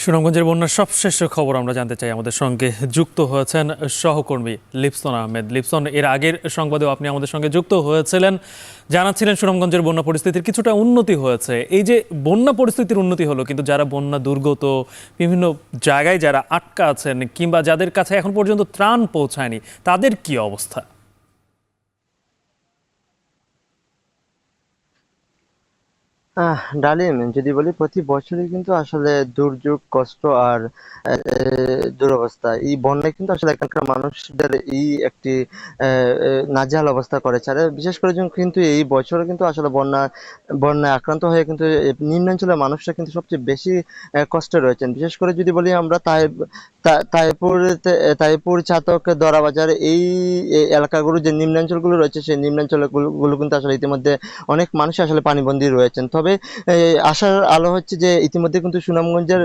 সুনামগঞ্জের বন্যার সবশেষ খবর আমরা জানতে চাই। আমাদের সঙ্গে যুক্ত হয়েছেন সহকর্মী লিপসন আহমেদ। লিপসন, এর আগের সংবাদেও আপনি আমাদের সঙ্গে যুক্ত হয়েছিলেন, জানাচ্ছিলেন সুনামগঞ্জের বন্যা পরিস্থিতির কিছুটা উন্নতি হয়েছে। এই যে বন্যা পরিস্থিতির উন্নতি হলো, কিন্তু যারা বন্যা দুর্গত, বিভিন্ন জায়গায় যারা আটকা আছেন কিংবা যাদের কাছে এখন পর্যন্ত ত্রাণ পৌঁছায়নি, তাদের কি অবস্থা? ডালিম, যদি বলি প্রতি বছরই কিন্তু আসলে দুর্যোগ, কষ্ট আর দুরবস্থা, এই বন্যায় কিন্তু আসলে এখানকার মানুষদের এই একটি নাজেহাল অবস্থা করেছে। আর বিশেষ করে যখন কিন্তু এই বছরে কিন্তু আসলে বন্যায় আক্রান্ত হয়ে কিন্তু নিম্নাঞ্চলের মানুষরা কিন্তু সবচেয়ে বেশি কষ্টে রয়েছেন। বিশেষ করে যদি বলি আমরা তাইপুর, ছাতক, দরাবাজার এই এলাকাগুলো, যে নিম্নাঞ্চলগুলো রয়েছে, সেই নিম্নাঞ্চলগুলো কিন্তু আসলে ইতিমধ্যে অনেক মানুষ আসলে পানিবন্দী রয়েছেন। তবে আশার আলো হচ্ছে যে ইতিমধ্যে কিন্তু সুনামগঞ্জের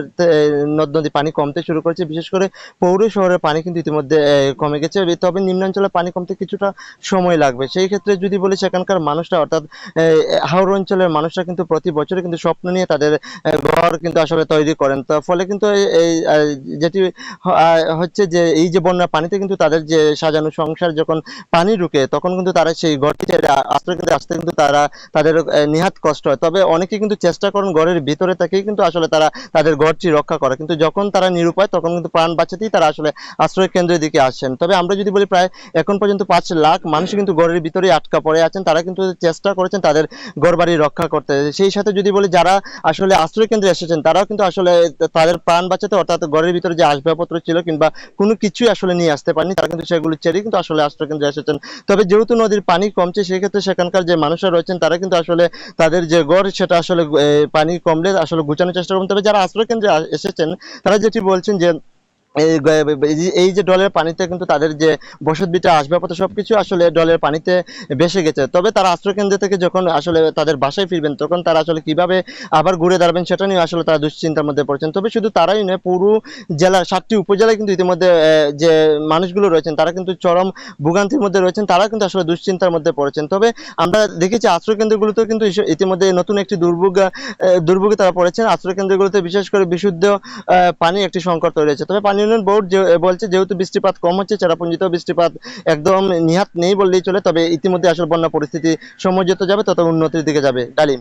নদ নদী পানি কমতে শুরু করেছে। বিশেষ করে পৌর শহরের পানি কিন্তু ইতিমধ্যে কমে গেছে। তবে নিম্নাঞ্চলে পানি কমতে কিছুটা সময় লাগবে। সেই ক্ষেত্রে যদি বলি, সেখানকার মানুষরা, অর্থাৎ হাওর অঞ্চলের মানুষরা কিন্তু প্রতি বছরে কিন্তু স্বপ্ন নিয়ে তাদের ঘর কিন্তু আসলে তৈরি করেন। তো ফলে কিন্তু এই যেটি হচ্ছে যে এই যে বন্যার পানিতে কিন্তু তাদের যে সাজানো সংসার যখন পানি ঢুকে, তখন কিন্তু তারা সেই ঘরটি ছেড়ে আশ্রয় কেন্দ্রে আসতে কিন্তু তাদের নেহাত কষ্ট হয়। তবে অনেকে কিন্তু চেষ্টা করেন ঘরের ভিতরে থেকেই কিন্তু আসলে তারা তাদের ঘরটি রক্ষা করে, কিন্তু যখন তারা নিরুপায় তখন কিন্তু প্রাণ বাঁচাতেই তারা আসলে আশ্রয় কেন্দ্রের দিকে আসেন। তবে আমরা যদি বলি, প্রায় এখন পর্যন্ত 5 লাখ মানুষ কিন্তু ঘরের ভিতরে আটকা পড়ে আছেন। তারা কিন্তু চেষ্টা করেছেন তাদের ঘরবাড়ি রক্ষা করতে। সেই সাথে যদি বলি, যারা আসলে আশ্রয় কেন্দ্রে এসেছেন তারাও কিন্তু আসলে তাদের প্রাণ বাঁচাতে, অর্থাৎ ঘরের ভিতরে যে আসবাবপত্র ছিল কিংবা কোনো কিছুই আসলে নিয়ে আসতে পারেনি, তারা কিন্তু সেগুলো ছেড়েই কিন্তু আসলে আশ্রয় কেন্দ্রে এসেছেন। তবে যেহেতু নদীর পানি কমছে, সেক্ষেত্রে সেখানকার যে মানুষরা রয়েছেন তারা কিন্তু আসলে তাদের যে ঘর, সেটা আসলে পানি কমলে আসলে গুছানোর চেষ্টা করবেন। তবে যারা আশ্রয় কেন্দ্রে এসেছেন, তারা যেটি বলছেন যে এই যে ডলের পানিতে কিন্তু তাদের যে বসতভিটা, আসবাবপত্র সবকিছু আসলে ডলের পানিতে ভেসে গেছে। তবে তারা আশ্রয় কেন্দ্র থেকে যখন আসলে তাদের বাসায় ফিরবেন, তখন তারা আসলে কিভাবে আবার ঘুরে দাঁড়াবেন সেটা নিয়ে আসলে তারা দুশ্চিন্তার মধ্যে পড়েছেন। তবে শুধু তারাই নয়, পুরো জেলার 7টি উপজেলায় কিন্তু ইতিমধ্যে যে মানুষগুলো রয়েছেন তারা কিন্তু চরম ভোগান্তির মধ্যে রয়েছেন, তারা কিন্তু আসলে দুশ্চিন্তার মধ্যে পড়েছেন। তবে আমরা দেখেছি আশ্রয় কেন্দ্রগুলোতেও কিন্তু ইতিমধ্যে নতুন একটি দুর্ভোগে তারা পড়েছেন। আশ্রয় কেন্দ্রগুলোতে বিশেষ করে বিশুদ্ধ পানি একটি সংকট তৈরি হয়েছে। তবে পানি উন্নয়ন বোর্ড বলছে, যেহেতু বৃষ্টিপাত কম হচ্ছে, চেরাপুঞ্জিতেও বৃষ্টিপাত একদম নিহাত নেই বললেই চলে। তবে ইতিমধ্যে আসলে বন্যা পরিস্থিতি সমঝোতা যাবে, তত উন্নতির দিকে যাবে। ডালিম।